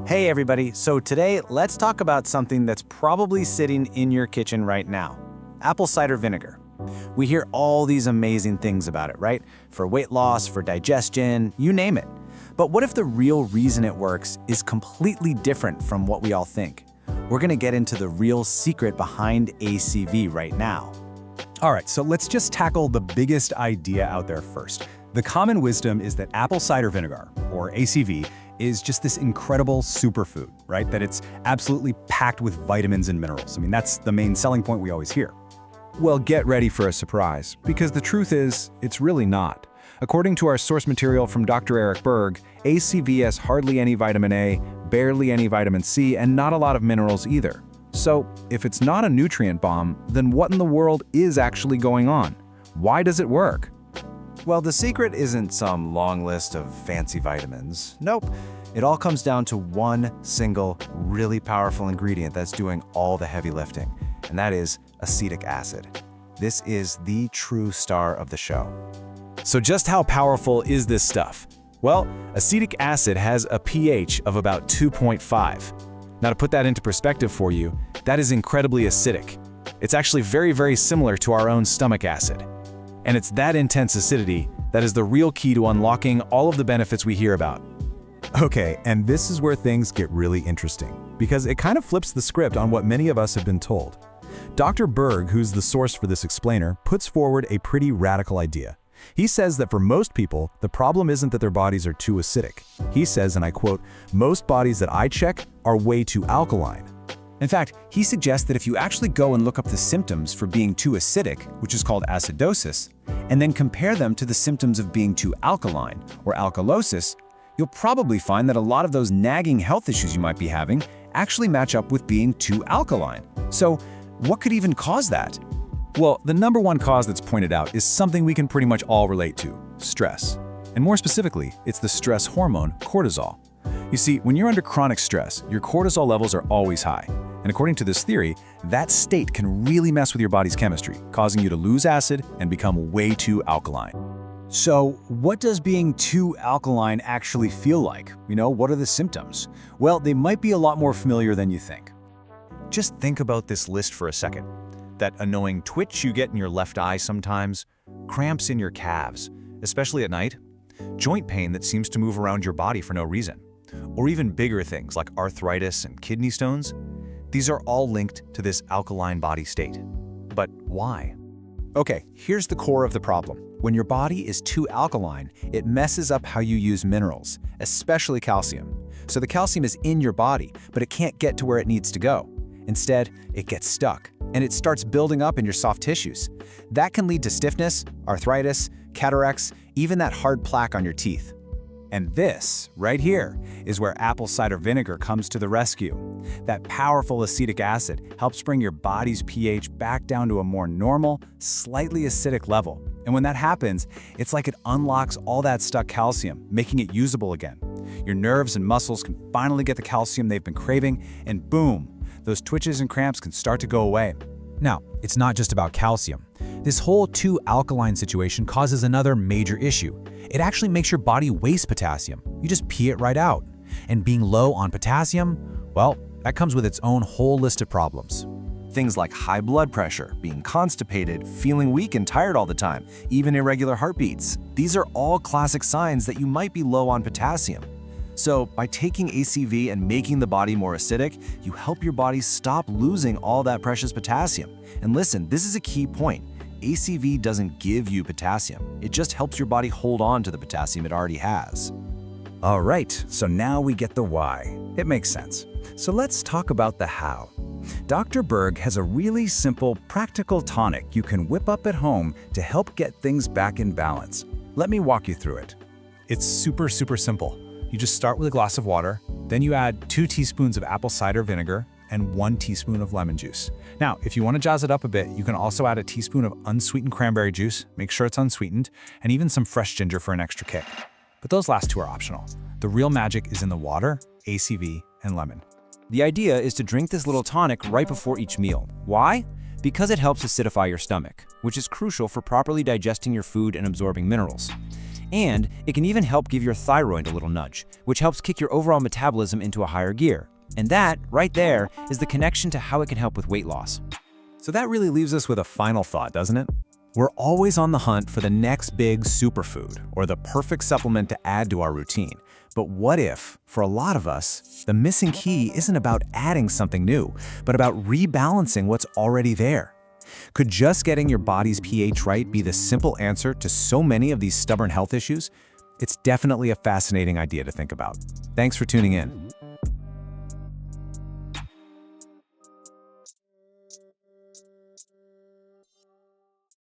Hey everybody, so today let's talk about something that's probably sitting in your kitchen right now. Apple cider vinegar. We hear all these amazing things about it, right? For weight loss, for digestion, you name it. But what if the real reason it works is completely different from what we all think? We're gonna get into the real secret behind ACV right now. All right, so let's just tackle the biggest idea out there first. The common wisdom is that apple cider vinegar, or ACV, is just this incredible superfood, right? That it's absolutely packed with vitamins and minerals. I mean, that's the main selling point we always hear. Well, get ready for a surprise, because the truth is, it's really not. According to our source material from Dr. Eric Berg, ACV has hardly any vitamin A, barely any vitamin C, and not a lot of minerals either. So, if it's not a nutrient bomb, then what in the world is actually going on? Why does it work? Well, the secret isn't some long list of fancy vitamins. Nope. It all comes down to one single, really powerful ingredient that's doing all the heavy lifting, and that is acetic acid. This is the true star of the show. So just how powerful is this stuff? Well, acetic acid has a pH of about 2.5. Now, to put that into perspective for you, that is incredibly acidic. It's actually very, very similar to our own stomach acid. And it's that intense acidity that is the real key to unlocking all of the benefits we hear about. Okay, and this is where things get really interesting, because it kind of flips the script on what many of us have been told. Dr. Berg, who's the source for this explainer, puts forward a pretty radical idea. He says that for most people, the problem isn't that their bodies are too acidic. He says, and I quote, "Most bodies that I check are way too alkaline." In fact, he suggests that if you actually go and look up the symptoms for being too acidic, which is called acidosis, and then compare them to the symptoms of being too alkaline, or alkalosis, you'll probably find that a lot of those nagging health issues you might be having actually match up with being too alkaline. So, what could even cause that? Well, the number one cause that's pointed out is something we can pretty much all relate to: stress. And more specifically, it's the stress hormone, cortisol. You see, when you're under chronic stress, your cortisol levels are always high. And according to this theory, that state can really mess with your body's chemistry, causing you to lose acid and become way too alkaline. So, what does being too alkaline actually feel like? What are the symptoms? Well, they might be a lot more familiar than you think. Just think about this list for a second. That annoying twitch you get in your left eye sometimes, cramps in your calves, especially at night, joint pain that seems to move around your body for no reason, or even bigger things like arthritis and kidney stones. These are all linked to this alkaline body state. But why? Okay, here's the core of the problem. When your body is too alkaline, it messes up how you use minerals, especially calcium. So the calcium is in your body, but it can't get to where it needs to go. Instead, it gets stuck, and it starts building up in your soft tissues. That can lead to stiffness, arthritis, cataracts, even that hard plaque on your teeth. And this, right here, is where apple cider vinegar comes to the rescue. That powerful acetic acid helps bring your body's pH back down to a more normal, slightly acidic level. And when that happens, it's like it unlocks all that stuck calcium, making it usable again. Your nerves and muscles can finally get the calcium they've been craving, and boom, those twitches and cramps can start to go away. Now, it's not just about calcium. This whole too alkaline situation causes another major issue. It actually makes your body waste potassium. You just pee it right out. And being low on potassium, well, that comes with its own whole list of problems. Things like high blood pressure, being constipated, feeling weak and tired all the time, even irregular heartbeats. These are all classic signs that you might be low on potassium. So, by taking ACV and making the body more acidic, you help your body stop losing all that precious potassium. And listen, this is a key point. ACV doesn't give you potassium. It just helps your body hold on to the potassium it already has. All right, so now we get the why. It makes sense. So let's talk about the how. Dr. Berg has a really simple, practical tonic you can whip up at home to help get things back in balance. Let me walk you through it. It's super simple. You just start with a glass of water, then you add 2 teaspoons of apple cider vinegar and 1 teaspoon of lemon juice. Now, if you want to jazz it up a bit, you can also add a teaspoon of unsweetened cranberry juice, make sure it's unsweetened, and even some fresh ginger for an extra kick. But those last 2 are optional. The real magic is in the water, ACV, and lemon. The idea is to drink this little tonic right before each meal. Why? Because it helps acidify your stomach, which is crucial for properly digesting your food and absorbing minerals. And it can even help give your thyroid a little nudge, which helps kick your overall metabolism into a higher gear. And that, right there, is the connection to how it can help with weight loss. So that really leaves us with a final thought, doesn't it? We're always on the hunt for the next big superfood or the perfect supplement to add to our routine. But what if, for a lot of us, the missing key isn't about adding something new, but about rebalancing what's already there? Could just getting your body's pH right be the simple answer to so many of these stubborn health issues? It's definitely a fascinating idea to think about. Thanks for tuning in.